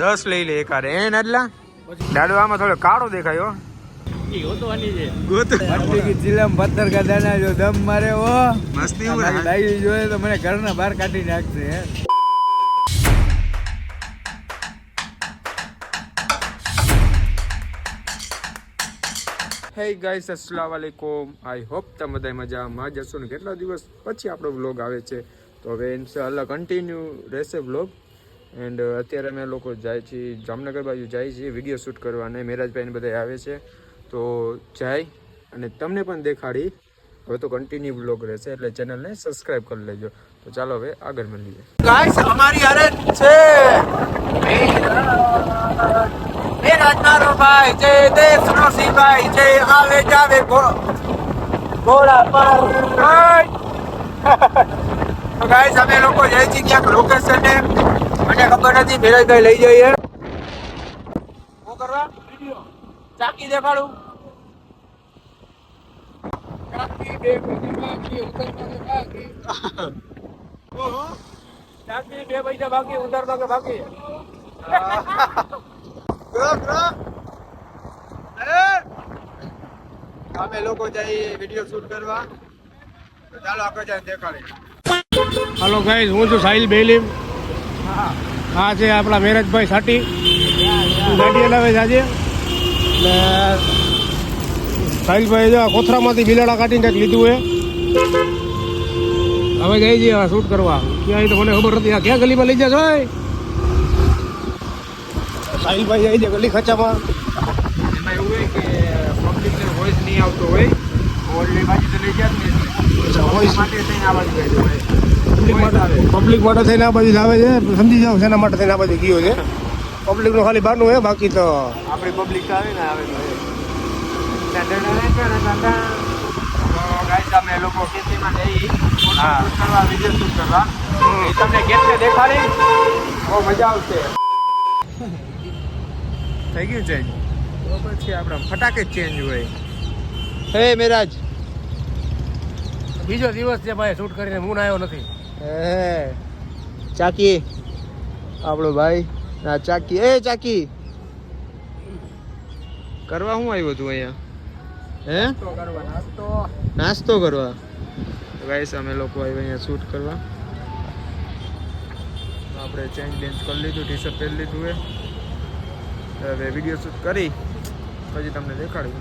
દસ લઈ લે એકારે એ નડલા દાડો આમાં થોડો કાળો દેખાયો દમ મારે મસ્તી જોઈએ તો મને ઘરના બહાર કાઢી નાખશે. હે ગાઈસ અસ્સલામ વાલેકુમ. આઈ હોપ તમે બધા મજામાં જશો ને. કેટલા દિવસ પછી આપણો વ્લોગ આવે છે તો હવે ઇન્શાઅલ્લાહ કન્ટિન્યુ રહેશે વ્લોગ. એન્ડ અત્યારે અમે લોકો જાય છીએ જામનગર બાજુ જાય છીએ વિડીયો શૂટ કરવા અને મેરાજભાઈને બધા આવે છે તો જાય અને તમને પણ દેખાડી. હવે તો કન્ટિન્યુ વ્લોગ રહેશે એટલે ચેનલને સબસ્ક્રાઇબ કરી લેજો. તો ચાલો હવે આગળ મળીએ. ગાઈસ અમારી હારે છે મેરાજનારો ભાઈ જય દેશનો સિપાઈ જય આવે જાવે ઘોડા પર. તો ગાઈસ અમે લોકો જાય છે ક્યાંક લોકેશને મને ખબર નથી મેરાજભાઈ લઈ જઈએ. શું કરવા વિડિયો ચાકી દેખાડું. ચાકી બે બાકી ઓહો ચાકી બે પૈસા બાકી ઉતારવા કે બાકી અમે લોકો જઈએ વિડીયો શૂટ કરવા. ચાલો આગળ જાય દેખાડે. હાલો ગાઈસ, હું છું સાહિલ બેલીમ. આ છે આપણા મેરાજભાઈ સાટી ગાડી હલાવે છે આજે. એટલે સાહિલભાઈ જો કોથરામાંથી બિલાડા કાઢીને કંઈક લીધું હે. હવે જઈ જઈએ શૂટ કરવા. ક્યાં તો મને ખબર નથી. આ ક્યાં ગલીમાં લઈ જશો? સાહિલભાઈ આવી જાય ગલી ખચામાં. એમાં એવું હોય કે પબ્લિકને વોઇસ નહીં આવતો હોય ઓલી બાજુ તો લઈ જાય ને વોઇસ માટે થઈને આ બાજુ ગયો હોય. પબ્લિક માટે થઈને આ બાજુ આવે છે. સમજી જાઓ શેના માટે થઈને આ બાજુ ગયો છે. પબ્લિકનું ખાલી બહારનું હે, બાકી તો આપણી પબ્લિક આવે ને આવે તો ગાઈસ અમે લોકો ખેતીમાં જઈ કરવા વિડીયો શૂટ કરવા. એ તમને કેટલે દેખાડી બહુ મજા આવશે. થઈ ગયું ચેન્જ પછી આપણા ફટાકે જ ચેન્જ હોય. હે મેરાજ બીજો દિવસ છે ભાઈ શૂટ કરીને હું આવ્યો નથી. હે ચાકી આપણો ભાઈ ના ચાકી એ ચાકી કરવા શું આવ્યો તું અહીંયા? હે નાસ્તો કરવા. ગાઈસ અમે લોકો આવ્યા અહીંયા શૂટ કરવા. આપણે ચેન્જ બેન્ચ કરી લીધું, ટી શર્ટ પહેરી લીધું એ. હવે વિડીયો શૂટ કરી પછી તમને દેખાડું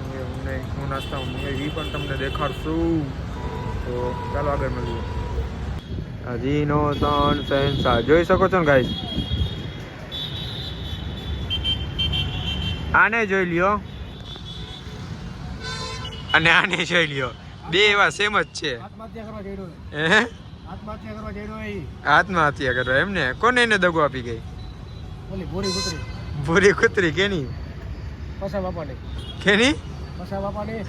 હું નાસ્તા હું એ પણ તમને દેખાડશું. તો ચાલો આગળ મળીએ. હજીનો ત્રણ શહેનશાહ જોઈ શકો છો ને ગાઈસ. આને જોઈ લ્યો અને આને જોઈ લ્યો. બે એવા સેમ જ છે. આત્મહત્યા કરવા એમને કોને એને દગો આપી ગઈ? ભૂરી કૂતરી કેની? પસા બાપાની. કેની? પસા બાપાની.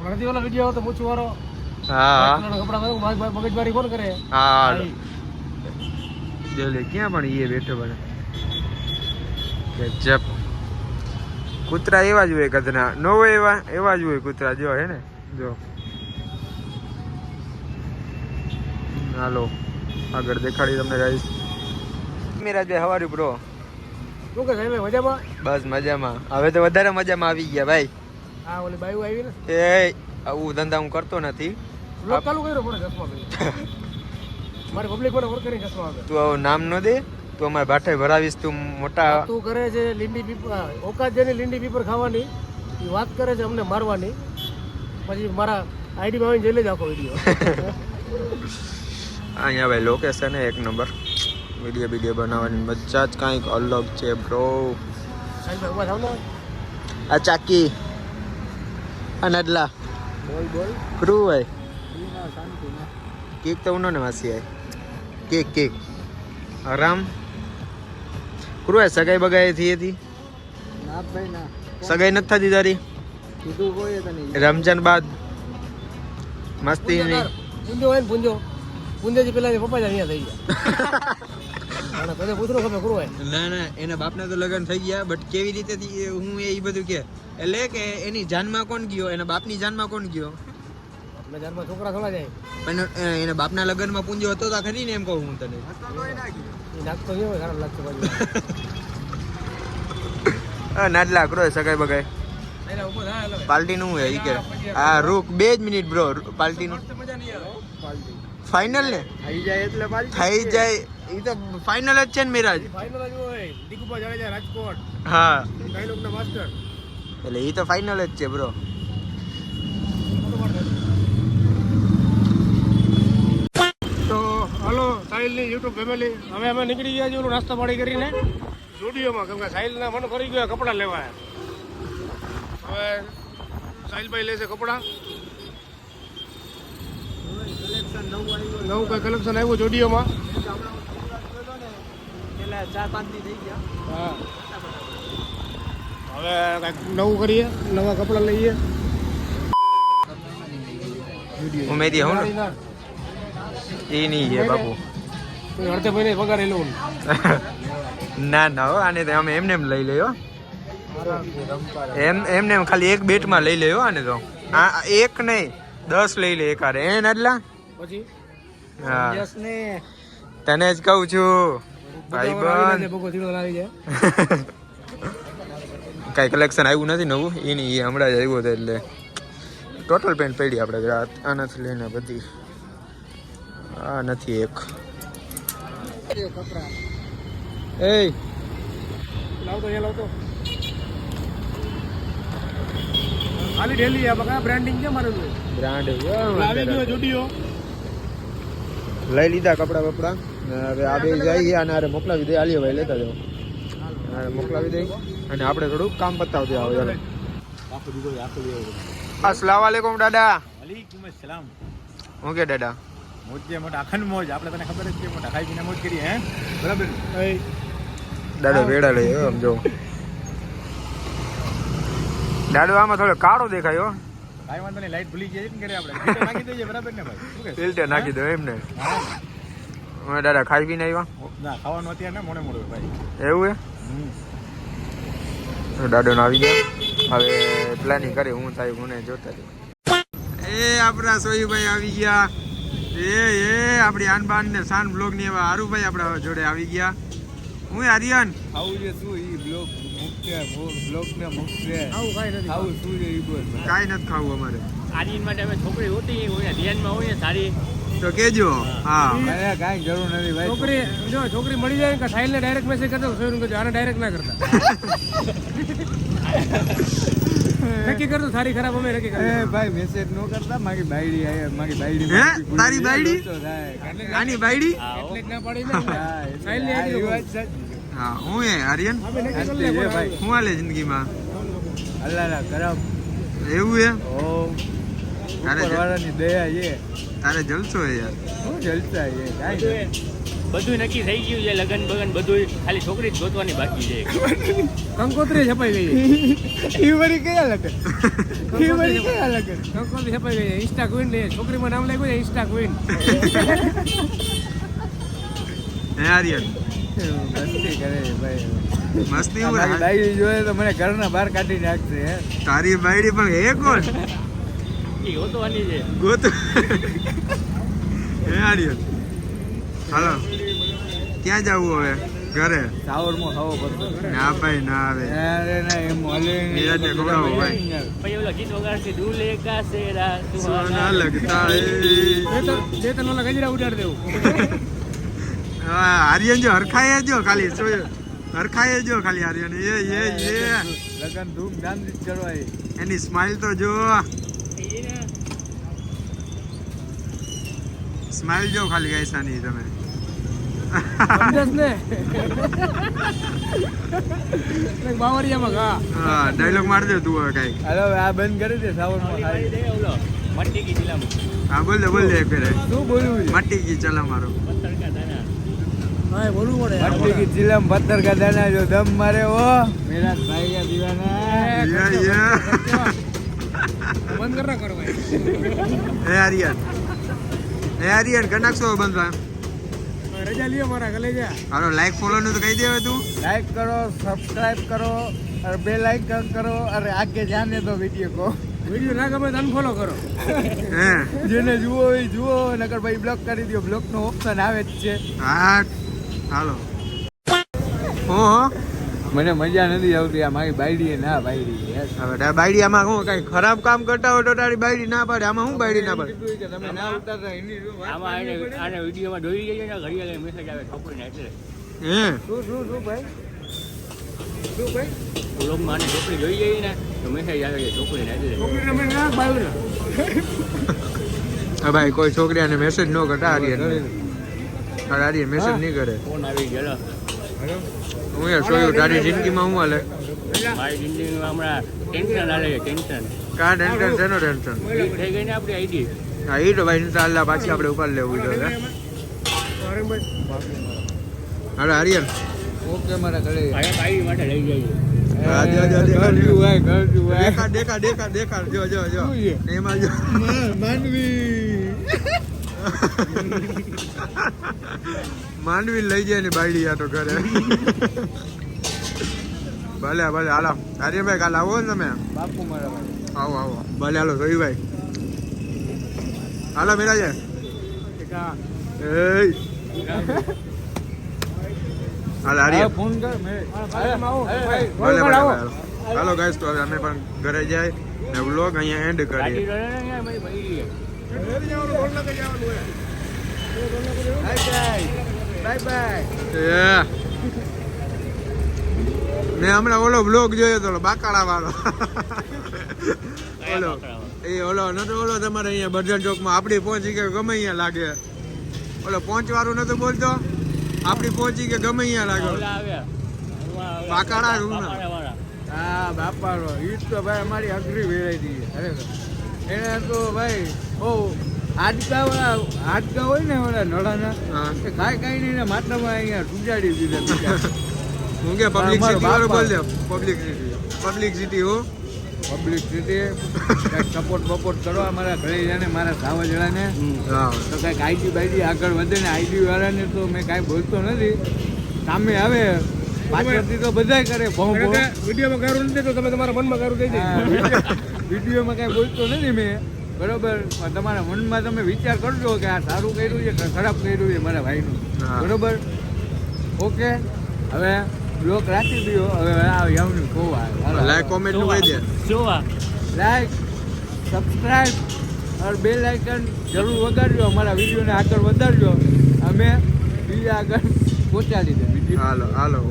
ઘણી ઓલો વિડિયો હતો મૂછું વાળો. હા કપડા મગજમારી કોણ કરે? હા જોલે ક્યાં પણ એ બેઠો બને કે જપ. કૂતરા એવા જ હોય ગધના નો હોય એવા જ હોય કૂતરા. જો હે ને જો. હાલો આગળ દેખાડી તમને ગાઈસ. મેરાજભાઈ હવારી બ્રો શું કે સાહેબ મજામાં? બસ મજામાં. હવે તો વધારે મજામાં આવી ગયા ભાઈ. હા ઓલી બાયુ આવી ને એ આવું ધંધા હું કરતો નથી. લોક ચાલુ કર્યો મને ચશ્મા પહેરી. મારી પબ્લિક મને ઓળખે નહીં ચશ્મા વગર. તું આવું નામ ન દે. તું અમારે ભાઠે ભરાવીશ. તું મોટા તું કરે છે લીંડી પીપર ઓકાત જેની લીંડી પીપર ખાવાની એ વાત કરે છે અમને મારવાની. પછી મારા આઈડીમાં આવીને જઈ લેજો આખો વિડીયો. અહીંયા ભાઈ લોકેશન એક નંબર. વિડીયો બનાવવાની મજા જ કાંઈક અલગ છે બ્રો. આ ચાકી આ નડલા ક્રૂ ભાઈ કેક તો ઉનો ને વાસી આય કેક આરામ ક્રૂ હે. સગાઈ બગાઈ થઈ હતી? ના ભાઈ ના સગાઈ નથી થતી તારી? કીધું કોઈ તને રમજાન બાદ મસ્તી નહીં? પૂંજો હોય ને પૂંજેથી પેલા પપ્પા જ અહીંયા થઈ ગયા. ના એના બાપના તો લગ્ન થઈ ગયા બટ કેવી રીતે હું એ બધું કે એટલે કે એની જાનમાં કોણ ગયો? એના બાપની જાનમાં કોણ ગયો? એટલે ત્યારબાદ છોકરા થોડા જાય પણ એના બાપના લગ્નમાં પૂંજો હતો તો ખરી ને એમ કહું હું તને એ નાખતો નહીં હોય ખરાબ લાગતો બાજુ નાટલા કરો સગાઈ બગાઈ એના ઉપર હા એટલે પાર્ટી નું હે ઈ કે આ રૂક 2 જ મિનિટ બ્રો પાર્ટી નું મજા નહીં આવે પાલટી ફાઇનલ ને થઈ જાય એટલે પાલટી થઈ જાય ઈ તો ફાઇનલ જ છે ને મિરાજ ફાઇનલ જ હોય દીકુભા જાડેજા રાજકોટ હા ડાયલોગના માસ્ટર એટલે ઈ તો ફાઇનલ જ છે બ્રો તો હલો સાહિલની યુટ્યુબ ફેમિલી હવે અમે નીકળી ગયા છીએ ઓલું નાસ્તા પાણી કરીને સ્ટુડિયોમાં કેમ કે સાહિલના મન કરી ગયા કપડાં લેવા હવે સાહિલભાઈ લેશે કપડાં નવું કઈ કલેક્શન આવ્યું સ્ટુડિયોમાં હા હવે કંઈક નવું કરીએ નવા કપડાં લઈએ ઉમેદી હું એ નહીં છે બાપુ અડધે મહિને પગાર એ લઉં ના ના હો આને તો અમે એમને એમ લઈ લઈએ હો એમને એમ ખાલી એક બેટમાં લઈ લઈએ હો આને તો આ એક નહીં 10 લઈ લે એકારે એને એટલા પછી હા તને જ કહું છું ભાઈ બન બગો ધીરો લાવી જાય કઈ કલેક્શન આવ્યું નથી નવું એ નહીં એ હમણાં જ આવ્યું હતું એટલે ટોટલ પેન્ટ પડી આપણે રાત આ નથી લઈને બધી આ નથી એક એ લાવતો અહીંયા લાવતો ખાલી ડેલી આ બકા બ્રાન્ડિંગ છે મારું બ્રાન્ડ લાવી ગયો જુડિયો લઈ લીધા કપડા બપડા હવે આ બે જઈએ અને આરે મોકલાવી દે આલિયો ભાઈ લેતા જાઓ આરે મોકલાવી દે અને આપણે થોડુંક કામ પતાવતી આવો ચાલો અસલામ વાલેકુમ દાદા વાલેકુમ સલામ હું કે દાદા મોજ છે મોટા અખંડ મોજ આપણે તને ખબર જ છે મોટા ખાઈ પીને મોજ કરી હે બરાબર દાદો વેડા લઈ આમ જો દાદો આમાં થોડો કાળો દેખાય હો કાઈ વાંધો નહીં લાઈટ ભૂલી જાય છે ને ઘરે આપણે ફિલ્ટર નાખી દઈએ બરાબર ને ભાઈ શું કહે ફિલ્ટર નાખી દો એમને હવે દાદા ખાઈ પીને આવ્યા ના ખાવાનું અત્યારે ના મોડે ભાઈ એવું હે તો દાદો આવી ગયા હવે પ્લાનિંગ કરી હું થાય મને જોતા એ આપણા સોયુભાઈ આવી ગયા એ આપણી આનબાન ને શાન બ્લોગ ની એવા હારુભાઈ આપણા જોડે આવી ગયા હું આર્યન આવું છે શું ઈ બ્લોક ને મુખ્ય આવું કાંઈ નથી આવું શું છે ઈ બોલ કાંઈ નથી ખાવું અમારે આર્યન માટે અમે છોકરી હોતી હોય ધ્યાનમાં હોય સારી તો કેજો હા મને કાંઈ જરૂર નથી ભાઈ છોકરી મળી જાય કે સાહિલને ડાયરેક્ટ મેસેજ કરતો સોયનું કહેજો આને ડાયરેક્ટ ના કરતા નક્કી કરતો સારી ખરાબ અમે નક્કી એ કરતા ભાઈ મેસેજ નો કરતા મારી બાયડી આય મારી બાયડી હે તારી બાયડી આની બાયડી એટલે જ ના પાડી ને સાહિલની હા આઈડી વાત સાચી હા હું હે આર્યન અમે નક્કી કરી લે એ ભાઈ હું હાલે જિંદગીમાં અલ્લાહ ના કરમ એવું હે ઓ તારે ઉપરવાળાની દયા છે તારે જલસો હે યાર શું જલસા છે કાંઈ બધું નક્કી થઈ ગયું છે લગન બગન બધું ખાલી છોકરી જ ગોતવાની બાકી છે કંકોત્રી છપાઈ ગઈ ઈ વળી કયા લગન ઈ વળી કયા લગન કંકોત્રી છપાઈ ગઈ ઇન્સ્ટા ક્વીન ને છોકરીમાં નામ લાગ્યું છે ઇન્સ્ટા ક્વીન હે આર્યન મસ્તી કરે છે ભાઈ મસ્તી મારી હું બાયડી જોડે તો મને ઘરના બહાર કાઢી નાખશે હે તારી બાયડી પણ હે કોણ એ ગોતવાની છે ગોત હે આર્યન હાલો ક્યાં જવું હવે ઘરે સાવરમાં ખાવો પડતો ના ભાઈ ના આવે અરે ના એમ હલે નિરાતે ખવડાવો ભાઈ. પછી ઓલો ગીત વગાડશે દૂલે કા સેરા સોના લગતા હે બે ત્રણ ઓલા ગજરા ઉડાડી દેવું હા આર્યન જો હરખાય જો ખાલી હરખાય જો ખાલી આર્યન એ લગન ધૂમધામ થી કરવાય એની સ્માઈલ તો જો સ્માઈલ જો ખાલી ગઈસાની તમે સમજસ ને બાવરિયામાં ઘા હા ડાયલોગ માર દે તું હવે કઈ હાલો આ બંધ કરી દે સાવરમાં ખાઈ દે ઓલો મટ્ટી કી જિલ્લામાં હા બોલ દે એક ફેરે શું બોલવું છે મટી ગઈ ચલા મારો પત્તર કા દાના હા બોલવું પડે मट्टी की चिलम पत्थर का दाना जो दम मारे वो मेरा भाई का दीवाना બંધ કર ના કરો ભાઈ હે આર્યન કર નાખશો બંધ ભાઈ રજા લ્યો મારા ગલે જા હાલો લાઈક ફોલો નું તો કહી દે હવે તું लाइक करो सब्सक्राइब करो और बेल आइकन करो और आगे जाने दो वीडियो को વિડીયો ના ગમે તો અનફોલો કરો. હે જેને જુઓ એ જુઓ, નકર ભાઈ બ્લોક કરી દો. બ્લોક નો ઓપ્શન આવે જ છે. હા હાલો હો મને મજા નથી આવતી. આ મારી બાયડી ના બાયડી હવે તારી બાયડી આમાં શું કઈ ખરાબ કામ કરતા હોય તો તારી બાયડી ના પાડે, આમાં શું બાયડી ના પાડે? કીધું કે તમે ના ઉતારતા એની શું વાત આમાં આને વિડીયોમાં દોરી જઈએ ને ઘડિયાળે મેસેજ આવે છોકરીને એટલે હે શું ભાઈ શું ભાઈ વ્લોગમાં આને છોકરી જોઈ જઈએ ને તો મેસેજ આવે છે છોકરીને એટલે છોકરીને મેં ના બાયું ને. હા ભાઈ કોઈ છોકરી આને મેસેજ ન કરતા આર્યન મેસેજ નહીં કરે. ફોન આવી ગયેલો હું યાર જોયું તારી જિંદગીમાં હું હાલે? મારી જિંદગીમાં હમણાં ટેન્શન હાલે છે ટેન્શન કા ટેન્શન છે? નો ટેન્શન ડીટ થઈ ગઈ ને આપણી આઈડી હા એ તો ભાઈ ઇન્શાલ્લાહ પાછી આપણે ઉપર લેવું જોઈએ. હાલો આર્યન ઓકે મારા ઘરે આઈડી માટે લઈ જઈએ દેખાડ જો એમાં જો માંડવી લઈ જાય ને બાયડી આ તો ઘરે. ભલે હાલો આર્યભાઈ કાલ આવો ને તમે? બાપુ મારા ભાઈ આવો ભલે હાલો રવિભાઈ હાલો મિરાજે હાલ આર્યન ફોન કર ભલે હાલો ગાઈસ તો હવે અમે પણ ઘરે જાય ને વ્લોગ અહીંયા એન્ડ કરીએ. Bye bye. મેં હમણાં ઓલો બ્લોગ જોયો તો બાકાળા વાળો ઓલો નતો ઓલો તમારે અહીંયા બર્જર ચોકમાં આપડી પહોંચી કે ગમે અહીંયા લાગે ઓલો પહોંચવાળું નતું બોલતો આપડી પહોંચી કે ગમે અહીંયા લાગે બાકાળા રૂમ હા બાપા ઈ તો ભાઈ અમારી અઘરી વેરાયટી છે ખરેખર. એને તો ભાઈ બહુ હાડકા હોય ને ઓલા નળાના હા. એ કાંઈ નહીં ને માટલામાં અહીંયા સુજાડી દીધા. હું કે પબ્લિક અમારો સિટી વાળું બોલ દે બાપા. પબ્લિક સિટી હો પબ્લિક રીતે સપોર્ટ કરો અમારા ઘરે જાને મારા સાવજડાને હા તો કાંઈક આઈડી બાઈડી આગળ વધે ને આઈડી વાળાને તો મેં કાંઈ બોલતો નથી. સામે આવે પાછળથી તો બધાય કરે ભો વિડીયોમાં ગારું નથી તો તમે તમારા મનમાં ગારું થઈ જાય. વિડીયોમાં કાંઈ બોલતો નથી મેં બરોબર. પણ તમારા મનમાં તમે વિચાર કરજો કે આ સારું કર્યું છે કે ખરાબ કર્યું છે મારા ભાઈનું. હા. બરોબર ઓકે હવે બ્લોક રાખી દો. હવે આ યવનું ખોવા લાઈક કોમેન્ટ નું કહી દે. જોવા લાઈક સબસ્ક્રાઈબ और બેલ આઇકન જરૂર વગાડજો. અમારા વિડીયોને આગળ વધારજો. અમે બીજા આગળ પહોંચાડી દે. હાલો